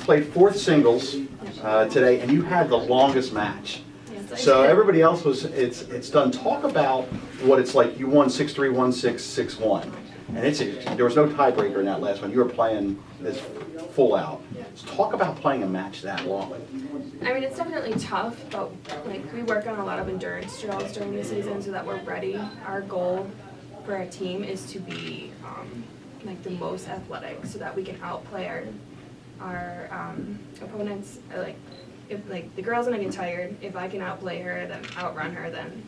played fourth singles today, and you had the longest match. Yes, So did. everybody else was, it's done. Talk about what it's like. You won 6-3, 1-6, 6-1. And there was no tiebreaker in that last one. You were playing this full out. So talk about playing a match that long. I mean, it's definitely tough, but like we work on a lot of endurance drills during the season so that we're ready. Our goal for our team is to be like the most athletic, so that we can outplay our opponents. Like if like the girl's gonna get tired, if I can outplay her, then outrun her, then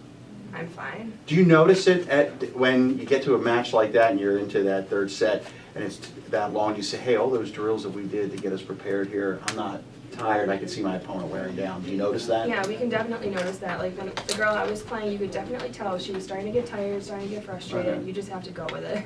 I'm fine. Do you notice it when you get to a match like that and you're into that third set and it's that long? You say, hey, all those drills that we did to get us prepared here, I'm not tired. I can see my opponent wearing down. Do you notice that? Yeah, we can definitely notice that. Like when the girl I was playing, you could definitely tell she was starting to get tired, starting to get frustrated. You just have to go with it.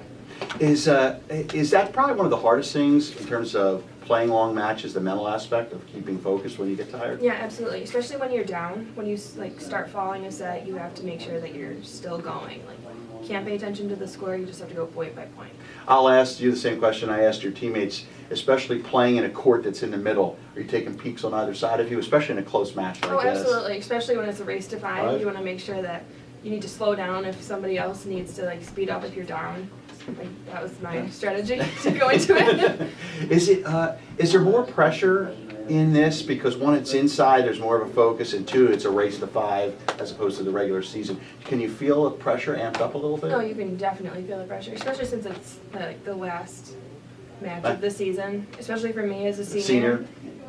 Is that probably one of the hardest things in terms of playing long matches, the mental aspect of keeping focused when you get tired? Yeah, absolutely. Especially when you're down, when you like start falling a set, you have to make sure that you're still going. Like, you can't pay attention to the score. You just have to go point by point. I'll ask you the same question I asked your teammates, especially playing in a court that's in the middle. Are you taking peeks on either side of you, especially in a close match like this? Absolutely. Especially when it's a race to five, Right. you want to make sure that you need to slow down if somebody else needs to like speed up if you're down. Like, that was my strategy to go into it. Is there more pressure in this because one, it's inside, there's more of a focus, and two, it's a race to five as opposed to the regular season? Can you feel the pressure amped up a little bit? No, you can definitely feel the pressure, especially since it's like the last match of the season. Especially for me as a senior.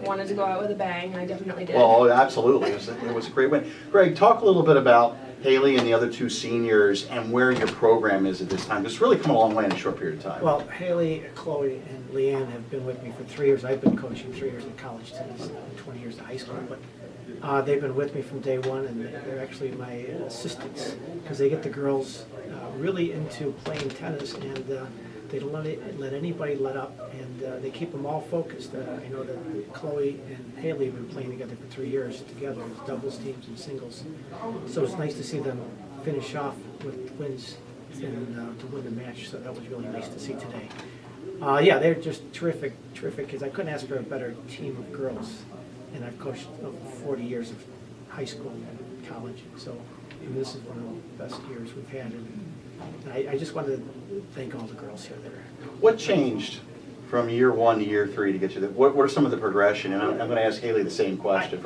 Wanted to go out with a bang, and I definitely did. Well, absolutely. It was a great win. Greg, talk a little bit about Haley and the other two seniors and where your program is at this time. It's really come a long way in a short period of time. Well, Haley, Chloe, and Leanne have been with me for 3 years. I've been coaching 3 years in college tennis and 20 years in high school. But they've been with me from day one, and they're actually my assistants because they get the girls really into playing tennis, and they don't let anybody let up, and they keep them all focused. I know that Chloe and Haley have been playing together for 3 years together as doubles teams and singles. So it's nice to see them finish off with wins and to win the match. So that was really nice to see today. Yeah, they're just terrific kids. I couldn't ask for a better team of girls. And I've coached over 40 years of high school and college. So this is one of the best years we've had. And I just wanted to thank all the girls here there. What changed from year one to year three to get you there? What are some of the progression? And I'm going to ask Haley the same question.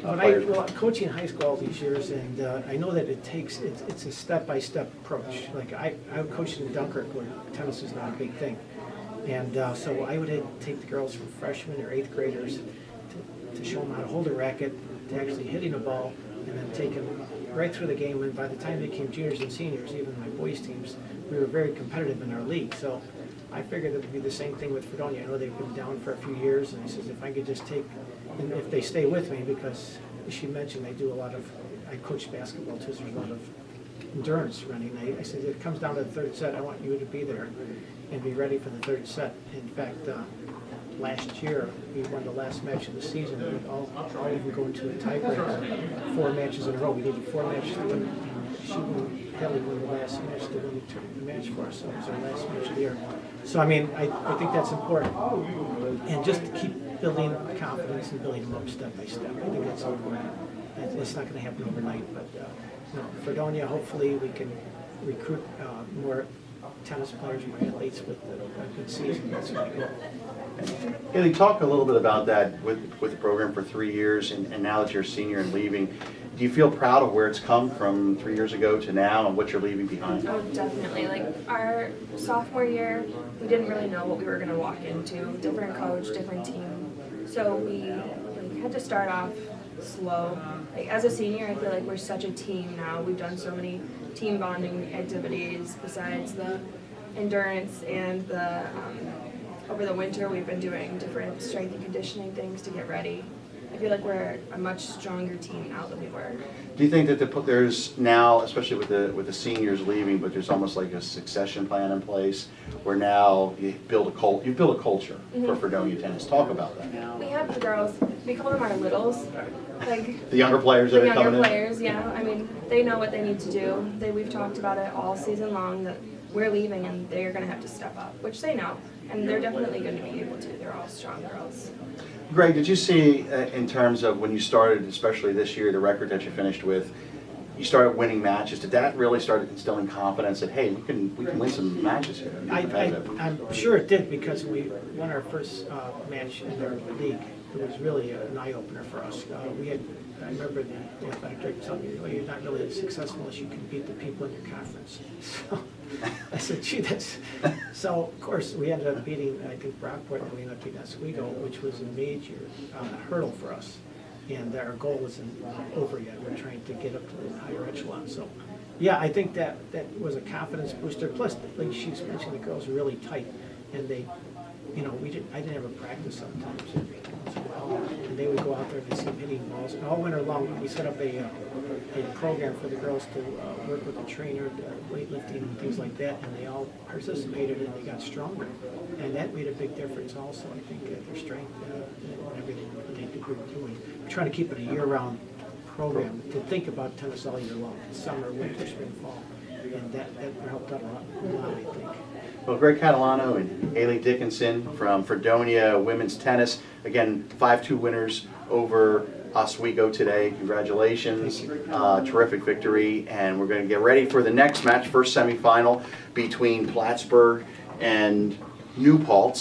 I'm coaching high school all these years, and I know that it's a step-by-step approach. Like I coached in Dunkirk where tennis is not a big thing. And so I would take the girls from freshmen or 8th graders to show them how to hold a racket, to actually hitting a ball, and then take them right through the game. And by the time they became juniors and seniors, even my boys' teams, we were very competitive in our league. So I figured it would be the same thing with Fredonia. I know they've been down for a few years, and I said if I could just take, and if they stay with me, because as she mentioned, they do a lot of, I coach basketball too, so there's a lot of endurance running. I said it comes down to the third set, I want you to be there and be ready for the third set. In fact, last year, we won the last match of the season. We all even go into a tiebreaker, 4 matches in a row. We needed 4 matches to win. She won, Haley won the last match to win the match for us. So it was our last match of the year. So, I mean, I think that's important. And just keep building confidence and building them up step by step. I think that's important. It's not going to happen overnight, but Fredonia, hopefully we can recruit more tennis players, more athletes with a good season. That's my goal. Haley, talk a little bit about that with the program for 3 years, and now that you're a senior and leaving. Do you feel proud of where it's come from 3 years ago to now and what you're leaving behind? Oh, definitely. Like our sophomore year, we didn't really know what we were going to walk into. Different coach, different team. So we had to start off slow. Like as a senior, I feel like we're such a team now. We've done so many team bonding activities besides the endurance and the over the winter we've been doing different strength and conditioning things to get ready. I feel like we're a much stronger team now than we were. Do you think that there's now, especially with the seniors leaving, but there's almost like a succession plan in place where now you build a culture for Fredonia tennis? Talk about that. We have the girls. We call them our littles. Like The younger players that the are coming younger in? players, yeah. I mean, they know what they need to do. We've talked about it all season long that we're leaving and they're going to have to step up, which they know. and they're definitely going to be able to. They're all strong girls. Greg, did you see in terms of when you started, especially this year, the record that you finished with, you started winning matches? Did that really start instilling confidence that, hey, we can win some matches here? And be competitive? I'm sure it did, because we won our first match in our league. It was really an eye-opener for us. I remember the athletic director telling me, well, you're not really as successful unless you can beat the people in your conference. So I said, gee, that's... So, of course, we ended up beating, I think, Brockport, and we ended up beating Oswego, which was a major hurdle for us. And our goal isn't over yet. We're trying to get up to the higher echelon. So, yeah, I think that was a confidence booster. Plus, like she's mentioned, the girls are really tight, and they, you know, I didn't ever practice sometimes every once in a while, and they would go out there and see them hitting balls. And all winter long, we set up a program for the girls to work with the trainer, weightlifting and things like that, and they all participated and they got stronger. And that made a big difference also, I think, their strength and everything that they were doing. We're trying to keep it a year-round program to think about tennis all year long, summer, winter, spring, fall. And that helped out a lot, I think. Well, Greg Catalano and Haley Dickinson from Fredonia Women's Tennis. Again, 5-2 winners over Oswego today. Congratulations. Terrific victory. And we're going to get ready for the next match, first semifinal between Plattsburgh and New Paltz.